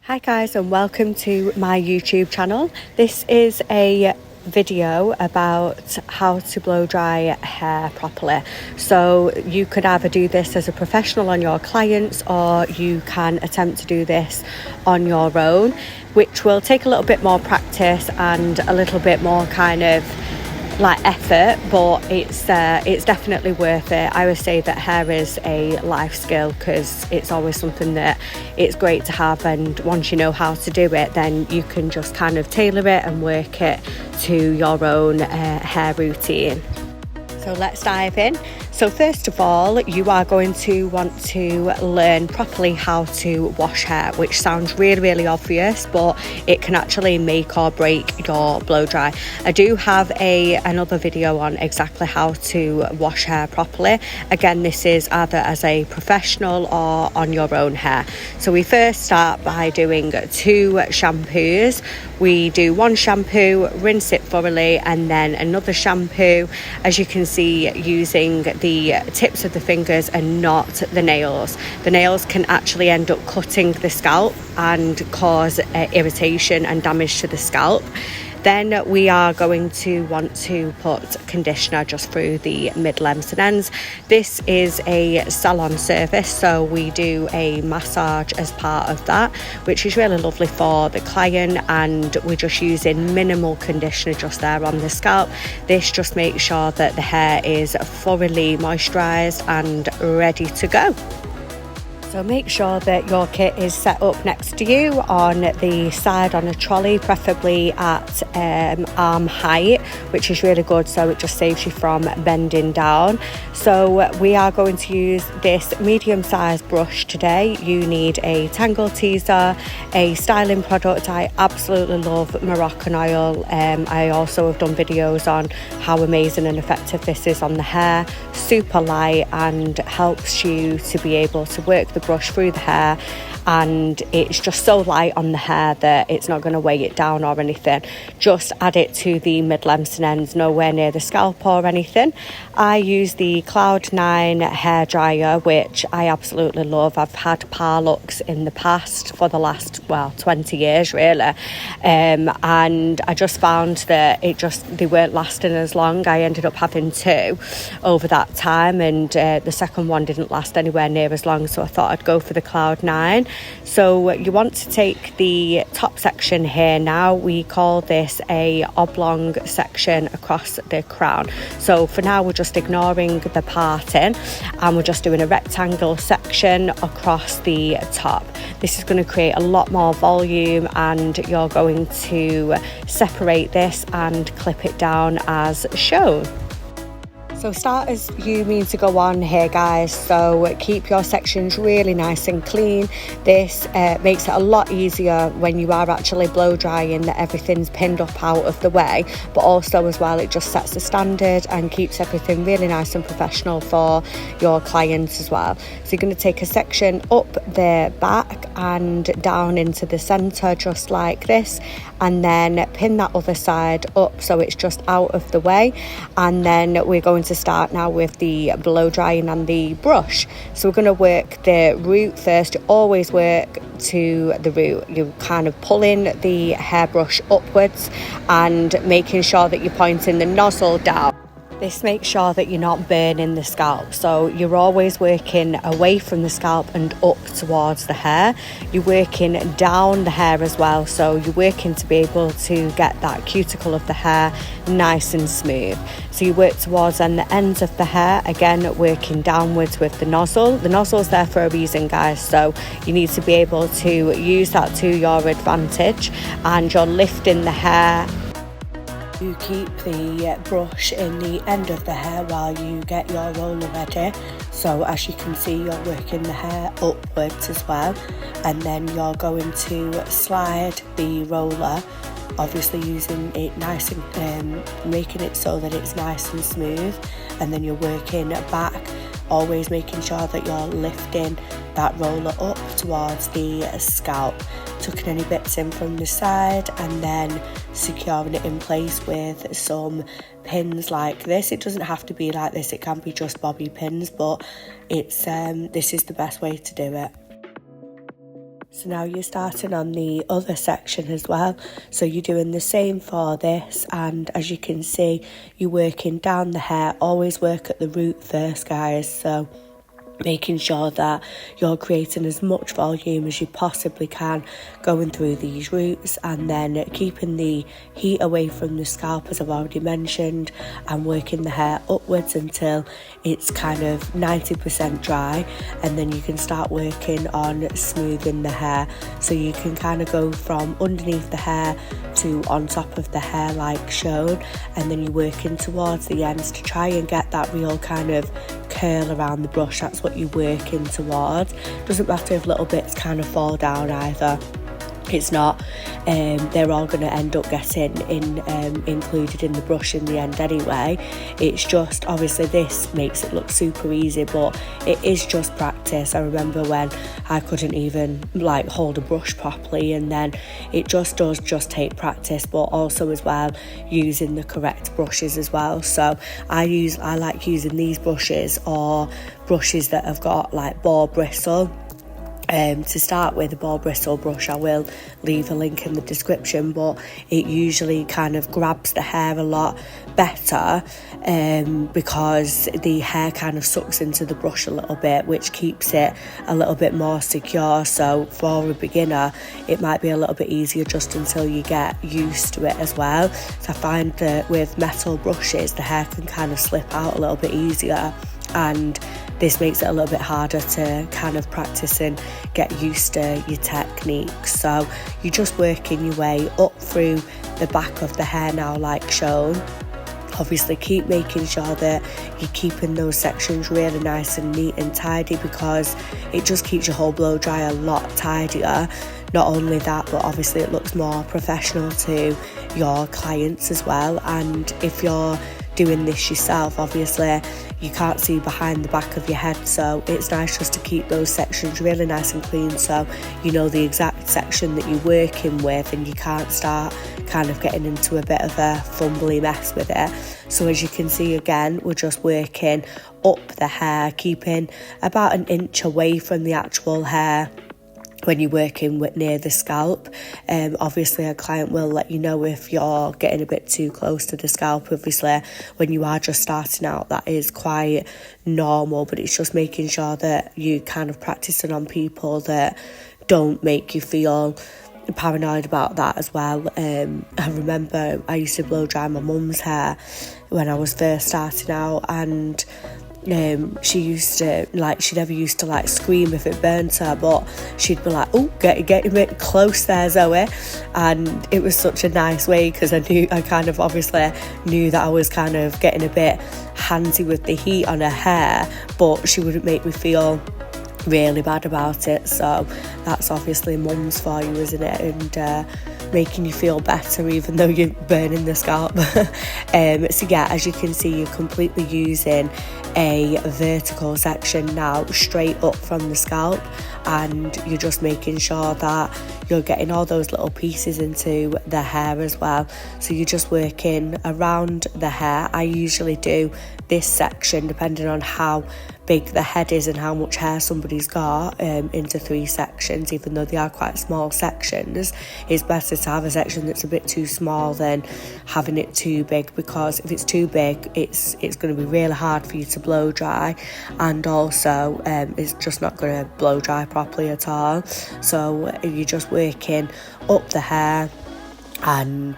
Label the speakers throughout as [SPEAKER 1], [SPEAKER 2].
[SPEAKER 1] Hi guys, and welcome to my YouTube channel. This is a video about how to blow dry hair properly. So you could either do this as a professional on your clients, or you can attempt to do this on your own, which will take a little bit more practice and a little bit more kind of like effort, but it's definitely worth it. I always say that hair is a life skill because it's always something that it's great to have, and once you know how to do it, then you can just kind of tailor it and work it to your own hair routine. So let's dive in. So first of all, you are going to want to learn properly how to wash hair, which sounds really obvious, but it can actually make or break your blow dry. I do have another video on exactly how to wash hair properly. Again, this is either as a professional or on your own hair. So we first start by doing 2 shampoos. We do one shampoo, rinse it thoroughly, and then another shampoo, as you can see, using the tips of the fingers and not the nails. The nails can actually end up cutting the scalp and cause irritation and damage to the scalp. Then we are going to want to put conditioner just through the mid-lengths and ends. This is a salon service, so we do a massage as part of that, which is really lovely for the client, and we're just using minimal conditioner just there on the scalp. This just makes sure that the hair is thoroughly moisturised and ready to go. So make sure that your kit is set up next to you on the side on a trolley, preferably at arm height, which is really good, so it just saves you from bending down. So we are going to use this medium-sized brush today. You need a tangle teaser, a styling product. I absolutely love Moroccan oil. I also have done videos on how amazing and effective this is on the hair. Super light and helps you to be able to work the brush through the hair, and it's just so light on the hair that it's not going to weigh it down or anything. Just add it to the mid-lengths and ends, nowhere near the scalp or anything. I use the Cloud 9 hair dryer, which I absolutely love. I've had Parlux in the past for the last 20 years really, and I just found that they weren't lasting as long. I ended up having 2 over that time, and the second one didn't last anywhere near as long, so I thought I'd go for the Cloud 9. So you want to take the top section here. Now we call this a oblong section across the crown. So for now we're just ignoring the parting, and we're just doing a rectangle section across the top. This is going to create a lot more volume, and you're going to separate this and clip it down as shown. So start as you mean to go on here, guys, so keep your sections really nice and clean. This makes it a lot easier when you are actually blow drying, that everything's pinned up out of the way, but also as well it just sets the standard and keeps everything really nice and professional for your clients as well. So you're going to take a section up the back and down into the centre just like this, and then pin that other side up so it's just out of the way. And then we're going to start now with the blow drying and the brush. So we're going to work the root first. You always work to the root. You're kind of pulling the hairbrush upwards and making sure that you're pointing the nozzle down. This makes sure that you're not burning the scalp, so you're always working away from the scalp and up towards the hair. You're working down the hair as well, so you're working to be able to get that cuticle of the hair nice and smooth. So you work towards the ends of the hair, again working downwards with the nozzle. The nozzle's there for a reason, guys, so you need to be able to use that to your advantage, and you're lifting the hair. You keep the brush in the end of the hair while you get your roller ready. So as you can see, you're working the hair upwards as well, and then you're going to slide the roller, obviously using it nice and making it so that it's nice and smooth, and then you're working back, always making sure that you're lifting that roller up towards the scalp, tucking any bits in from the side, and then securing it in place with some pins like this. It doesn't have to be like this, it can be just bobby pins, but it's this is the best way to do it. So now you're starting on the other section as well. So you're doing the same for this, and as you can see, you're working down the hair. Always work at the root first, guys. So making sure that you're creating as much volume as you possibly can going through these roots, and then keeping the heat away from the scalp, as I've already mentioned, and working the hair upwards until it's kind of 90% dry, and then you can start working on smoothing the hair. So you can kind of go from underneath the hair to on top of the hair like shown, and then you're working towards the ends to try and get that real kind of curl around the brush. That's what you're working towards. Doesn't matter if little bits kind of fall down either. It's not, they're all going to end up getting included in the brush in the end anyway. It's just, obviously this makes it look super easy, but it is just practice. I remember when I couldn't even like hold a brush properly, and then it just does just take practice, but also as well using the correct brushes as well. So I like using these brushes, or brushes that have got like ball bristle. To start with, a ball bristle brush, I will leave a link in the description, but it usually kind of grabs the hair a lot better because the hair kind of sucks into the brush a little bit, which keeps it a little bit more secure. So for a beginner, it might be a little bit easier just until you get used to it as well. So I find that with metal brushes, the hair can kind of slip out a little bit easier, and this makes it a little bit harder to kind of practice and get used to your techniques. So you're just working your way up through the back of the hair now like shown. Obviously keep making sure that you're keeping those sections really nice and neat and tidy, because it just keeps your whole blow dry a lot tidier. Not only that, but obviously it looks more professional to your clients as well. And if you're doing this yourself, obviously you can't see behind the back of your head, so it's nice just to keep those sections really nice and clean, so you know the exact section that you're working with, and you can't start kind of getting into a bit of a fumbly mess with it. So as you can see, again, we're just working up the hair, keeping about an inch away from the actual hair when you're working with near the scalp. Obviously a client will let you know if you're getting a bit too close to the scalp. Obviously when you are just starting out, that is quite normal, but it's just making sure that you kind of practicing on people that don't make you feel paranoid about that as well. I remember I used to blow dry my mum's hair when I was first starting out, and she used to she never used to like scream if it burnt her, but she'd be like, oh, get a bit close there, Zoe. And it was such a nice way, because I kind of obviously knew that I was kind of getting a bit handsy with the heat on her hair, but she wouldn't make me feel really bad about it. So that's obviously mum's for you, isn't it? And making you feel better even though you're burning the scalp. So yeah, as you can see, you're completely using a vertical section now straight up from the scalp, and you're just making sure that you're getting all those little pieces into the hair as well. So you're just working around the hair. I usually do this section, depending on how big the head is and how much hair somebody's got, into 3 sections. Even though they are quite small sections, it's better to have a section that's a bit too small than having it too big, because if it's too big, it's going to be really hard for you to blow dry, and also it's just not going to blow dry properly at all. So you're just working up the hair and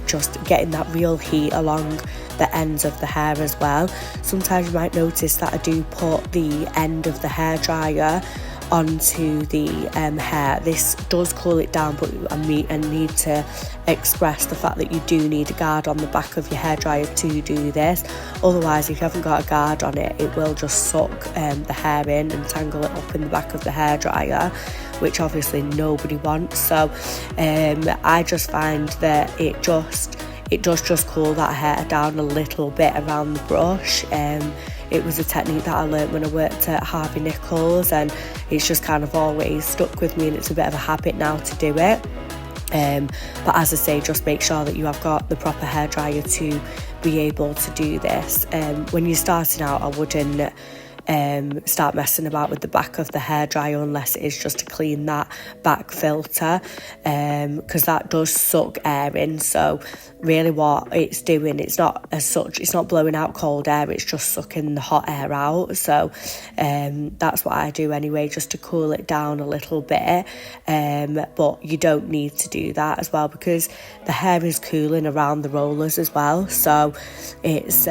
[SPEAKER 1] just getting that real heat along the ends of the hair as well. Sometimes you might notice that I do put the end of the hairdryer onto the hair. This does cool it down, but I need to express the fact that you do need a guard on the back of your hairdryer to do this. Otherwise, if you haven't got a guard on it, it will just suck the hair in and tangle it up in the back of the hairdryer, which obviously nobody wants. So I just find that it does just cool that hair down a little bit around the brush. It was a technique that I learnt when I worked at Harvey Nichols, and it's just kind of always stuck with me, and it's a bit of a habit now to do it. But as I say, just make sure that you have got the proper hairdryer to be able to do this. When you're starting out, I wouldn't start messing about with the back of the hairdryer unless it is just to clean that back filter, because that does suck air in. So really what it's doing, it's not blowing out cold air, it's just sucking the hot air out. So that's what I do anyway, just to cool it down a little bit. But you don't need to do that as well, because the hair is cooling around the rollers as well. So it's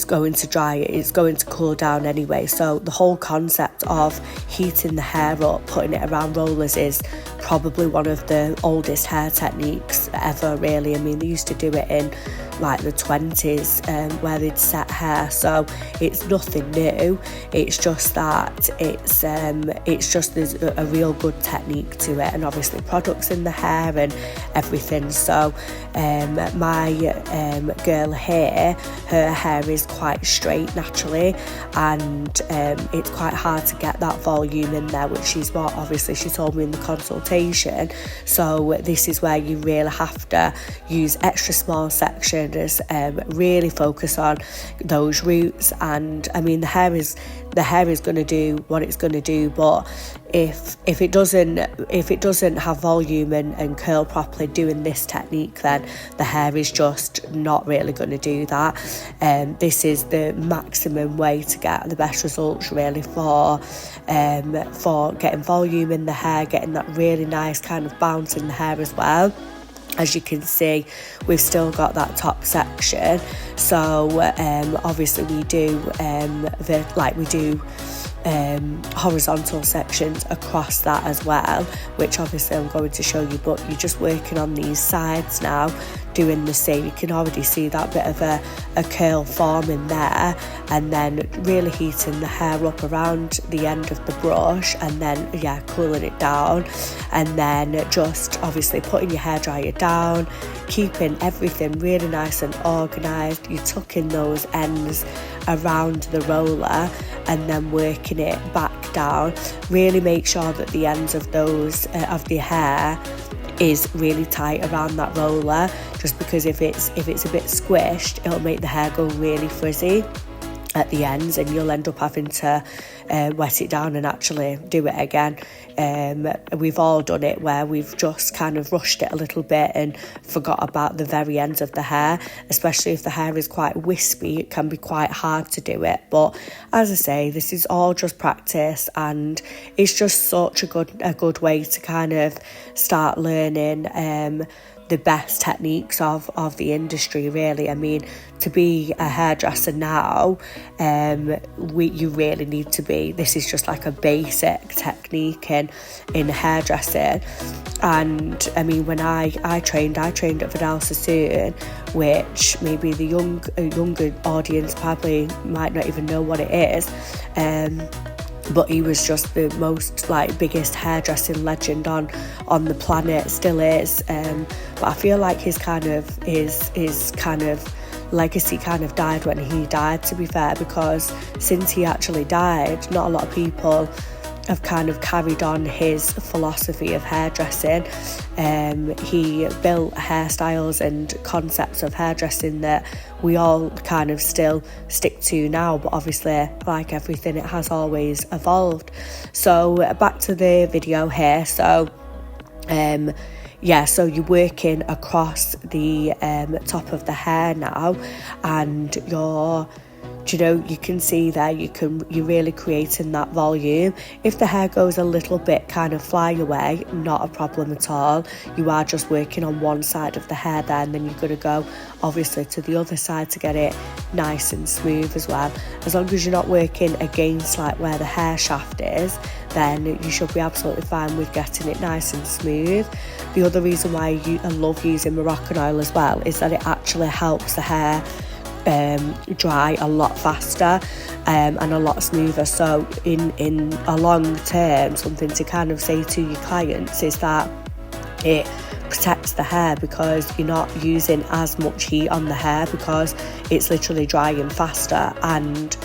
[SPEAKER 1] going to dry, it's going to cool down anyway. So the whole concept of heating the hair up, putting it around rollers, is probably one of the oldest hair techniques ever, really. I mean, they used to do it in like the 20s, where they'd set hair. So it's nothing new, it's just that it's just there's a real good technique to it, and obviously products in the hair and everything. So my girl here, her hair is quite straight naturally, and it's quite hard to get that volume in there, which is what obviously she told me in the consultation. So this is where you really have to use extra small sections, really focus on those roots. And I mean, the hair is going to do what it's going to do, but if it doesn't have volume and curl properly doing this technique, then the hair is just not really going to do that. This is the maximum way to get the best results, really, for getting volume in the hair, getting that really nice kind of bounce in the hair as well. As you can see, we've still got that top section. So obviously we do horizontal sections across that as well, which obviously I'm going to show you, but you're just working on these sides now, doing the same. You can already see that bit of a curl forming there, and then really heating the hair up around the end of the brush, and then cooling it down, and then just obviously putting your hairdryer down, keeping everything really nice and organised. You're tucking those ends around the roller and then working it back down. Really make sure that the ends of those of the hair is really tight around that roller, just because if it's a bit squished, it'll make the hair go really frizzy at the ends, and you'll end up having to wet it down and actually do it again. We've all done it where we've just kind of rushed it a little bit and forgot about the very ends of the hair, especially if the hair is quite wispy. It can be quite hard to do it, but as I say, this is all just practice, and it's just such a good way to kind of start learning the best techniques of the industry, really. I mean, to be a hairdresser now, you really need to be, this is just like a basic technique in hairdressing. And I mean, when I trained at Vidal Sassoon, which maybe the younger audience probably might not even know what it is, but he was just the most biggest hairdressing legend on the planet, still is. But I feel like his kind of legacy kind of died when he died, to be fair, because since he actually died, not a lot of people have kind of carried on his philosophy of hairdressing. He built hairstyles and concepts of hairdressing that we all kind of still stick to now, but obviously, like everything, it has always evolved. So back to the video here. So so you're working across the top of the hair now, and you can see there, you're really creating that volume. If the hair goes a little bit kind of fly away, not a problem at all. You are just working on one side of the hair there, and then you're going to go obviously to the other side to get it nice and smooth as well. As long as you're not working against where the hair shaft is, then you should be absolutely fine with getting it nice and smooth. The other reason why I love using Moroccan oil as well is that it actually helps the hair dry a lot faster and a lot smoother. So in a long term, something to kind of say to your clients is that it protects the hair, because you're not using as much heat on the hair, because it's literally drying faster, and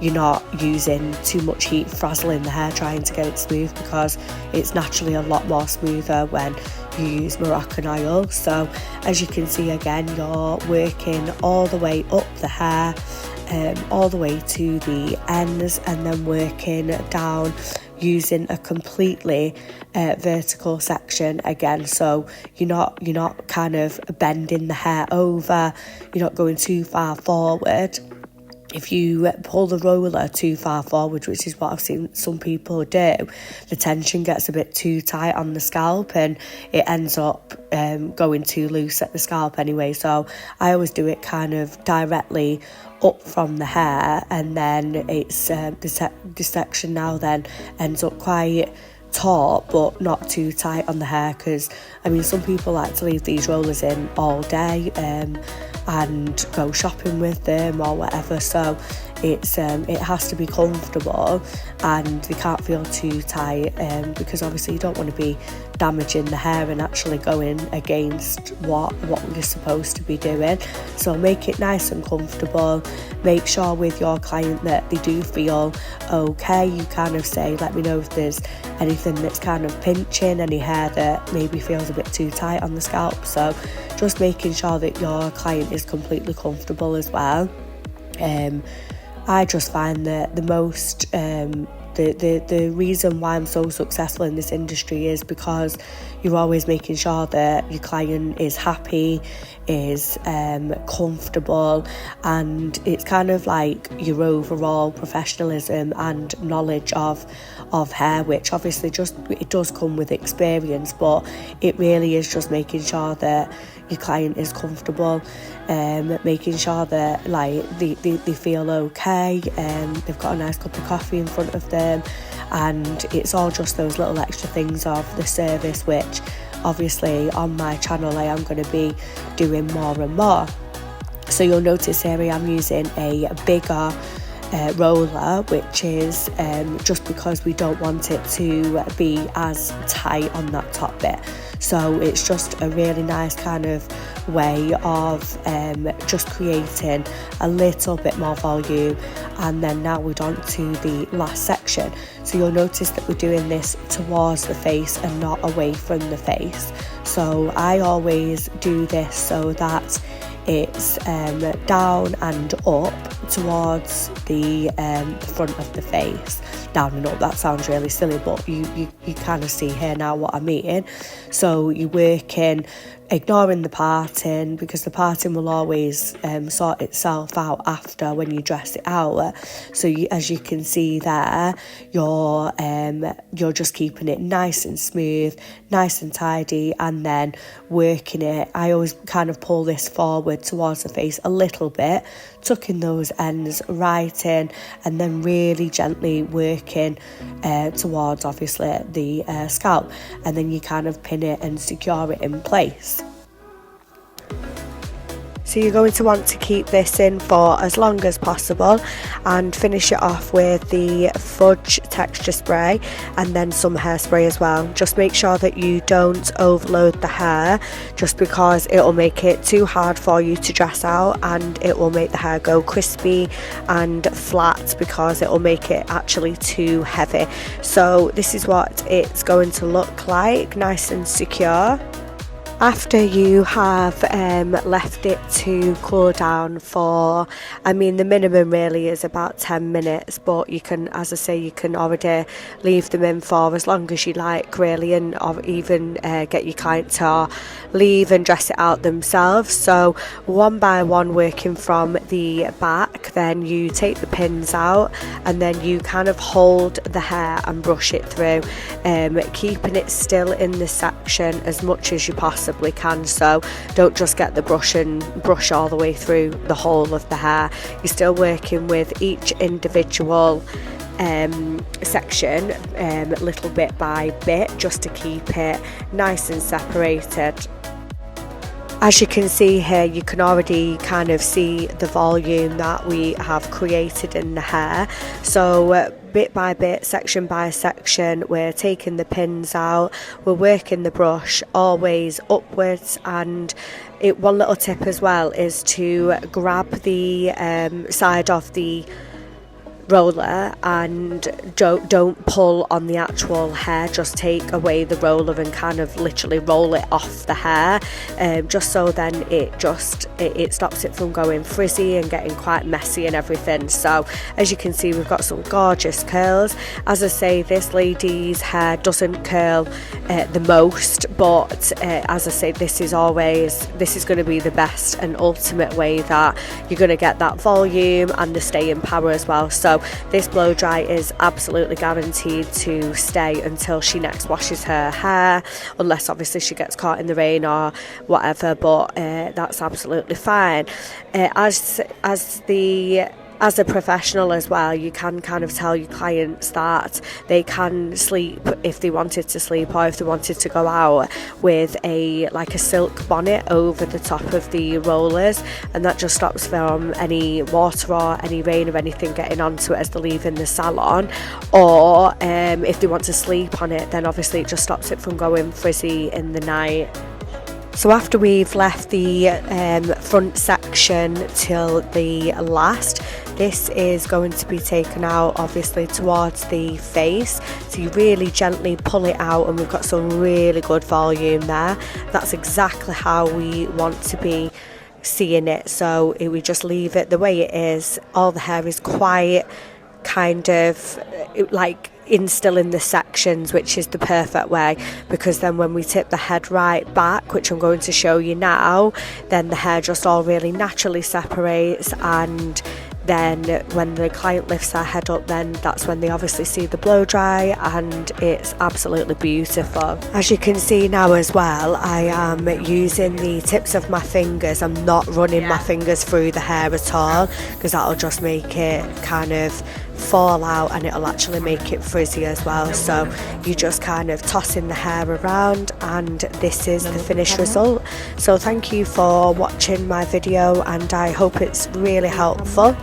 [SPEAKER 1] you're not using too much heat frazzling the hair trying to get it smooth, because it's naturally a lot more smoother when you use Moroccan oil. So as you can see, again, you're working all the way up the hair, all the way to the ends, and then working down using a completely vertical section again, so you're not kind of bending the hair over, you're not going too far forward. If you pull the roller too far forward, which is what I've seen some people do, the tension gets a bit too tight on the scalp and it ends up going too loose at the scalp anyway. So I always do it kind of directly up from the hair, and then it's the section now then ends up quite taut but not too tight on the hair, because I mean some people like to leave these rollers in all day and go shopping with them or whatever, so it's it has to be comfortable and they can't feel too tight, because obviously you don't want to be damaging the hair and actually going against what you're supposed to be doing. So make it nice and comfortable. Make sure with your client that they do feel okay. You kind of say, let me know if there's anything that's kind of pinching, any hair that maybe feels a bit too tight on the scalp. So just making sure that your client is completely comfortable as well. I just find that the most the reason why I'm so successful in this industry is because you're always making sure that your client is happy, is comfortable, and it's kind of like your overall professionalism and knowledge of hair, which obviously it does come with experience, but it really is just making sure that your client is comfortable, making sure that like they feel okay, they've got a nice cup of coffee in front of them, and it's all just those little extra things of the service, which obviously on my channel I am going to be doing more and more. So you'll notice here I am using a bigger roller, which is just because we don't want it to be as tight on that top bit. So it's just a really nice kind of way of just creating a little bit more volume. And then now we're on to the last section. So you'll notice that we're doing this towards the face and not away from the face. So I always do this so that it's down and up towards the front of the face. Down and up, that sounds really silly, but you kind of see here now what I mean. So you're working, ignoring the parting, because the parting will always sort itself out after when you dress it out. So as you can see there, you're just keeping it nice and smooth, nice and tidy, and then working it. I always kind of pull this forward towards the face a little bit, tucking those ends right in, and then really gently working towards obviously the scalp, and then you kind of pin it and secure it in place. So you're going to want to keep this in for as long as possible and finish it off with the fudge texture spray and then some hairspray as well. Just make sure that you don't overload the hair, just because it will make it too hard for you to dress out, and it will make the hair go crispy and flat because it will make it actually too heavy. So this is what it's going to look like, nice and secure. After you have left it to cool down for, I mean the minimum really is about 10 minutes, but you can, as I say, you can already leave them in for as long as you like really, and or even get your client to leave and dress it out themselves. So one by one, working from the back, then you take the pins out and then you kind of hold the hair and brush it through, keeping it still in the section as much as you possibly can. So don't just get the brush and brush all the way through the whole of the hair. You're still working with each individual section little bit by bit, just to keep it nice and separated. As you can see here, you can already kind of see the volume that we have created in the hair. So bit by bit, section by section, we're taking the pins out, we're working the brush always upwards, and one little tip as well is to grab the side of the roller and don't pull on the actual hair, just take away the roller and kind of literally roll it off the hair, just so then it stops it from going frizzy and getting quite messy and everything. So as you can see, we've got some gorgeous curls. As I say, this lady's hair doesn't curl the most, but as I say, this is going to be the best and ultimate way that you're going to get that volume and the staying power as well. So this blow dry is absolutely guaranteed to stay until she next washes her hair, unless obviously she gets caught in the rain or whatever, but that's absolutely fine. As a professional as well, you can kind of tell your clients that they can sleep if they wanted to sleep, or if they wanted to go out with a silk bonnet over the top of the rollers, and that just stops from any water or any rain or anything getting onto it as they're leaving the salon. Or if they want to sleep on it, then obviously it just stops it from going frizzy in the night. So after we've left the front section till the last, this is going to be taken out obviously towards the face. So you really gently pull it out, and we've got some really good volume there. That's exactly how we want to be seeing it. So we just leave it the way it is. All the hair is quite kind of like still in the sections, which is the perfect way, because then when we tip the head right back, which I'm going to show you now, then the hair just all really naturally separates, and then when the client lifts their head up, then that's when they obviously see the blow dry, and it's absolutely beautiful. As you can see now as well, I am using the tips of my fingers. I'm not running my fingers through the hair at all, because that'll just make it kind of fall out, and it'll actually make it frizzy as well. So you just kind of tossing the hair around, and this is the finished result. So thank you for watching my video, and I hope it's really helpful.